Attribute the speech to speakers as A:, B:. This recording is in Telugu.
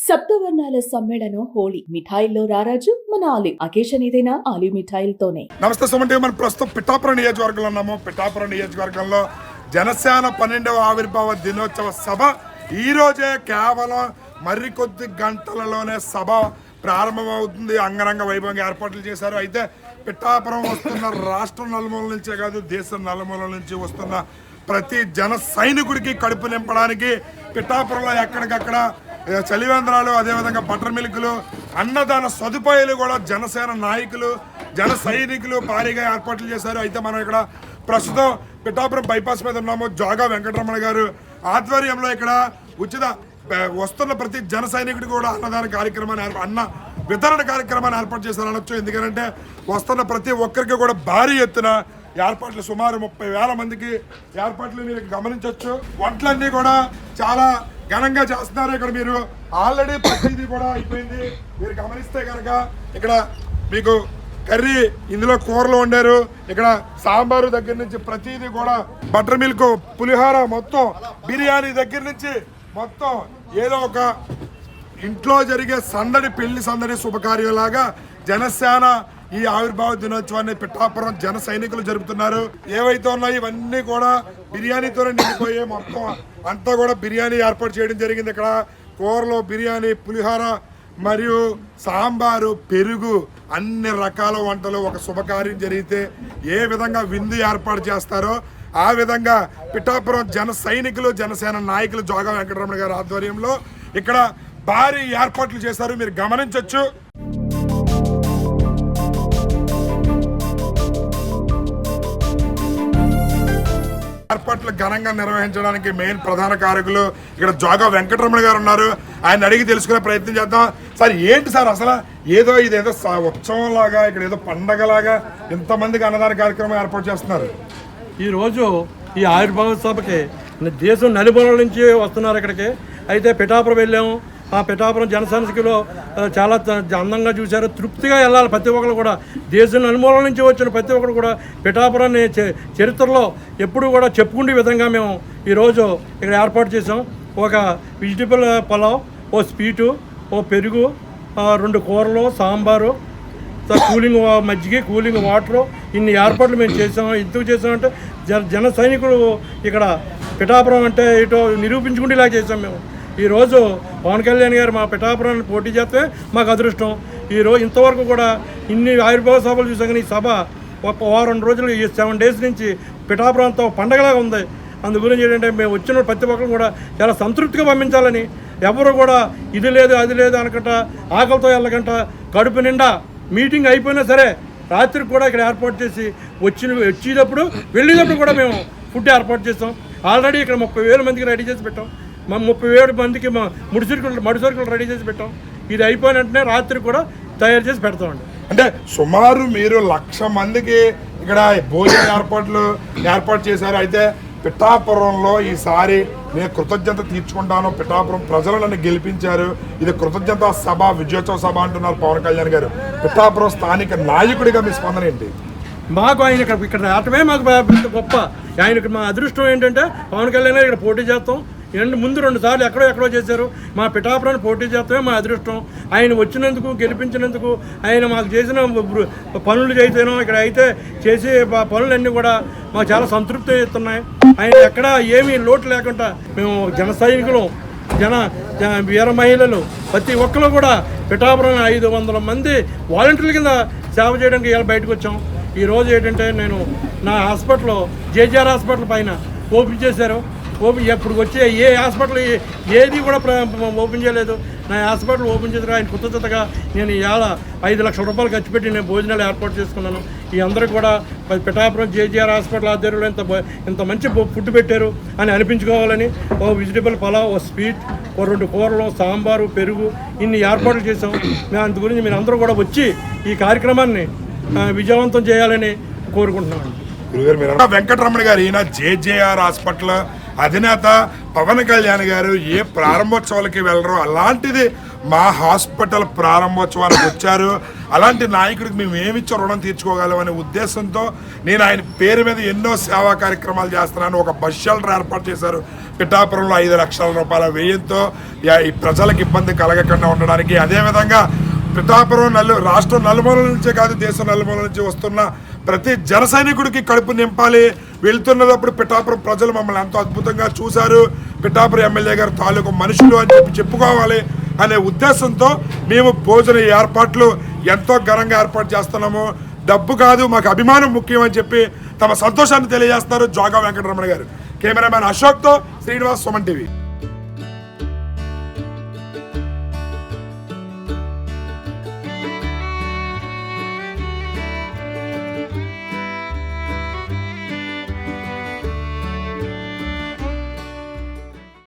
A: సప్తవర్ణాల సమ్మేళనం హోళీ మిఠాయిల్లో రారాజు మన ఆలి అకేషన్ ఏదైనా ఆలి మిఠాయిలతోనే.
B: నమస్తే సుమంటే, మనం ప్రస్తుతం పిఠాపురం నియోజకవర్గంలో ఉన్నాము. పిఠాపురం నియోజకవర్గంలో జనసేన 12వ ఆవిర్భావ దినోత్సవ సభ ఈ రోజే కేవలం మరికొద్ది గంటలలోనే సభ ప్రారంభమవుతుంది. అంగరంగ వైభవంగా ఏర్పాట్లు చేశారు. అయితే పిఠాపురం వస్తున్న రాష్ట్రం నలుమూల నుంచే కాదు, దేశం నలుమూల నుంచి వస్తున్న ప్రతి జన సైనికుడికి కడుపు నింపడానికి పిఠాపురంలో ఎక్కడికక్కడ చలివేంద్రాలు, అదేవిధంగా బటర్ మిల్కులు, అన్నదాన సదుపాయాలు కూడా జనసేన నాయకులు, జన సైనికులు భారీగా ఏర్పాట్లు చేశారు. అయితే మనం ఇక్కడ ప్రస్తుతం పిఠాపురం బైపాస్ మీద ఉన్నాము. జోగా వెంకటరమణ గారు ఆధ్వర్యంలో ఇక్కడ ఉచిత వస్తున్న ప్రతి జన సైనికుడికి కూడా అన్నదాన కార్యక్రమాన్ని అన్న వితరణ కార్యక్రమాన్ని ఏర్పాటు చేశారు అనొచ్చు. ఎందుకంటే వస్తున్న ప్రతి ఒక్కరికి కూడా భారీ ఎత్తున ఏర్పాట్లు, సుమారు 30,000 మందికి ఏర్పాట్లు మీరు గమనించవచ్చు. వంటలన్నీ కూడా చాలా ఘనంగా చేస్తున్నారు. ఇక్కడ మీరు ఆల్రెడీ ప్రతిదీ కూడా అయిపోయింది. మీరు గమనిస్తే కనుక ఇక్కడ మీకు కర్రీ, ఇందులో కూరలు వండారు. ఇక్కడ సాంబారు దగ్గర నుంచి ప్రతిదీ కూడా, బటర్ మిల్క్, పులిహోర, మొత్తం బిర్యానీ దగ్గర నుంచి మొత్తం ఏదో ఒక ఇంట్లో జరిగే సందడి, పెళ్లి సందడి శుభకార్యంలాగా జనసేన ఈ ఆవిర్భావ దినోత్సవాన్ని పిఠాపురం జన సైనికులు జరుపుతున్నారు. ఏవైతే ఉన్నాయో ఇవన్నీ కూడా బిర్యానీతోనే నిండిపోయే, మొత్తం అంతా కూడా బిర్యానీ ఏర్పాటు చేయడం జరిగింది. ఇక్కడ కూరలో బిర్యానీ, పులిహోర మరియు సాంబారు, పెరుగు, అన్ని రకాల వంటలు. ఒక శుభకార్యం జరిగితే ఏ విధంగా విందు ఏర్పాటు చేస్తారో ఆ విధంగా పిఠాపురం జన సైనికులు, జనసేన నాయకులు జోగా వెంకటరమణ గారి ఆధ్వర్యంలో ఇక్కడ భారీ ఏర్పాట్లు చేశారు. మీరు గమనించవచ్చు. ఏర్పాట్లు ఘనంగా నిర్వహించడానికి మెయిన్ ప్రధాన కారకులు ఇక్కడ జోగా వెంకటరమణ గారు ఉన్నారు. ఆయన అడిగి తెలుసుకునే ప్రయత్నం చేద్దాం. సార్, ఏంటి సార్ అసలు ఇదేదో ఉత్సవం లాగా, ఇక్కడ ఏదో పండగలాగా ఇంతమందికి అన్నదాన కార్యక్రమం ఏర్పాటు చేస్తున్నారు?
C: ఈరోజు ఈ ఆవిర్భావ సభకి దేశం నలుమూలల నుంచి వస్తున్నారు ఇక్కడికి. అయితే పిఠాపురం వెళ్ళాము. ఆ పిఠాపురం జనసైనికులు చాలా అందంగా చూశారు. తృప్తిగా వెళ్ళాలి ప్రతి ఒక్కరు కూడా. దేశం నలుమూలల నుంచి వచ్చిన ప్రతి ఒక్కరు కూడా పిఠాపురాన్ని చరిత్రలో ఎప్పుడు కూడా చెప్పుకునే విధంగా మేము ఈరోజు ఇక్కడ ఏర్పాటు చేసాం. ఒక వెజిటబుల్ పలావ్, ఓ స్వీటు, ఓ పెరుగు, 2 కూరలు, సాంబారు, కూలింగ్ మజ్జిగ, కూలింగ్ వాటరు, ఇన్ని ఏర్పాట్లు మేము చేసాము. ఎందుకు చేసామంటే జన సైనికులు ఇక్కడ పిఠాపురం అంటే ఇటో నిరూపించుకునేలా చేసాం మేము. ఈరోజు పవన్ కళ్యాణ్ గారు మా పిఠాపురాన్ని పోటీ చేస్తే మాకు అదృష్టం. ఈరోజు ఇంతవరకు కూడా ఇన్ని ఆవిర్భావ సభలు చూసాం. కానీ ఈ సభ ఒక వారం రోజులు, ఈ 7 days నుంచి పిఠాపురంతో పండగలాగా ఉంది. అందు గురించి ఏంటంటే మేము వచ్చిన ప్రతి ఒక్కరు కూడా చాలా సంతృప్తిగా పంపించాలని, ఎవరు కూడా ఇది లేదు అది లేదు అనకుండా ఆకలితో వెళ్ళకుండా కడుపు నిండా మీటింగ్ అయిపోయినా సరే రాత్రికి కూడా ఇక్కడ ఏర్పాటు చేసి వచ్చేటప్పుడు వెళ్ళేటప్పుడు కూడా మేము ఫుడ్ ఏర్పాటు చేస్తాం. ఆల్రెడీ ఇక్కడ 30,000 మందికి రెడీ చేసి పెట్టాం. 30,000 మందికి మడి సరుకులు రెడీ చేసి పెట్టాం. ఇది అయిపోయిన వెంటనే రాత్రి కూడా తయారు చేసి పెడతామండి.
B: అంటే సుమారు మీరు 1,00,000 మందికి ఇక్కడ భోజన ఏర్పాటు చేశారు. అయితే పిఠాపురంలో ఈసారి నేను కృతజ్ఞత తీర్చుకుంటాను. పిఠాపురం ప్రజలు నన్ను గెలిపించారు, ఇది కృతజ్ఞత సభ, విజయోత్సవ సభ అంటున్నారు పవన్ కళ్యాణ్ గారు. పిఠాపురం స్థానిక నాయకుడిగా మీ స్పందన ఏంటి?
C: మాకు ఆయన ఇక్కడ రావటమే మాకు గొప్ప. ఆయనకి మా అదృష్టం ఏంటంటే పవన్ కళ్యాణ్ గారు ఇక్కడ పోటీ చేస్తాం. ముందు 2 సార్లు ఎక్కడో చేశారు. మా పిఠాపురాన్ని పోటీ చేస్తామే మా అదృష్టం. ఆయన వచ్చినందుకు, గెలిపించినందుకు, ఆయన మాకు చేసిన పనులు చేతేనో ఇక్కడ అయితే చేసే పనులన్నీ కూడా మాకు చాలా సంతృప్తి ఇస్తున్నాయి. ఆయన ఎక్కడ ఏమీ లోటు లేకుండా మేము జన సైనికులు, వీర మహిళలు ప్రతి ఒక్కరు కూడా పిఠాపురం 500 మంది వాలంటీర్ల కింద సేవ చేయడానికి ఇలా బయటకు వచ్చాం. ఈరోజు ఏంటంటే నేను నా హాస్పిటల్, జేజీఆర్ హాస్పిటల్ పైన ఓపెన్ చేశారు. ఇప్పుడు వచ్చే ఏ హాస్పిటల్ ఏది కూడా ఓపెన్ చేయలేదు. నా హాస్పిటల్ ఓపెన్ చేసిన ఆయన కృతజ్ఞతగా నేను ఇవాళ 5 లక్షల రూపాయలు ఖర్చు పెట్టి నేను భోజనాలు ఏర్పాటు చేసుకున్నాను. ఈ అందరూ కూడా పిఠాపురం జేజీఆర్ హాస్పిటల్ ఆధ్వర్యంలో ఇంత మంచి ఫుడ్ పెట్టారు అని అనిపించుకోవాలని ఓ వెజిటబుల్ పలావ్, ఓ స్వీట్, ఓ 2 కూరలు, సాంబారు, పెరుగు, ఇన్ని ఏర్పాట్లు చేసాం. మేము అందు గురించి మీరు అందరూ కూడా వచ్చి ఈ కార్యక్రమాన్ని విజయవంతం చేయాలని కోరుకుంటున్నాను.
B: వెంకటరమణ గారు, ఈయన జేజేఆర్ హాస్పిటల్ అధినేత. పవన్ కళ్యాణ్ గారు ఏ ప్రారంభోత్సవాలకి వెళ్ళరు, అలాంటిది మా హాస్పిటల్ ప్రారంభోత్సవానికి వచ్చారు. అలాంటి నాయకుడికి మేము ఏమిచ్చో రుణం తీర్చుకోగలం అనే ఉద్దేశంతో నేను ఆయన పేరు మీద ఎన్నో సేవా కార్యక్రమాలు చేస్తున్నాను. ఒక బస్ షెల్టర్ ఏర్పాటు చేశారు పిఠాపురంలో 5 లక్షల రూపాయల వ్యయంతో ఈ ప్రజలకు ఇబ్బంది కలగకుండా ఉండడానికి, అదేవిధంగా పిఠాపురం రాష్ట్రం నలుమూలల నుంచే కాదు దేశం నలుమూలల నుంచి వస్తున్న ప్రతి జన సైనికుడికి కడుపు నింపాలి. వెళ్తున్నప్పుడు పిఠాపురం ప్రజలు మమ్మల్ని ఎంతో అద్భుతంగా చూశారు, పిఠాపురం ఎమ్మెల్యే గారు తాలూకు మనుషులు అని చెప్పుకోవాలి అనే ఉద్దేశంతో మేము భోజన ఏర్పాట్లు ఎంతో ఘనంగా ఏర్పాటు చేస్తున్నాము. డబ్బు కాదు, మాకు అభిమానం ముఖ్యం అని చెప్పి తమ సంతోషాన్ని తెలియజేస్తున్నారు జోగా వెంకటరమణ గారు. కెమెరామ్యాన్ అశోక్తో శ్రీనివాస్, సుమన్ టీవీ.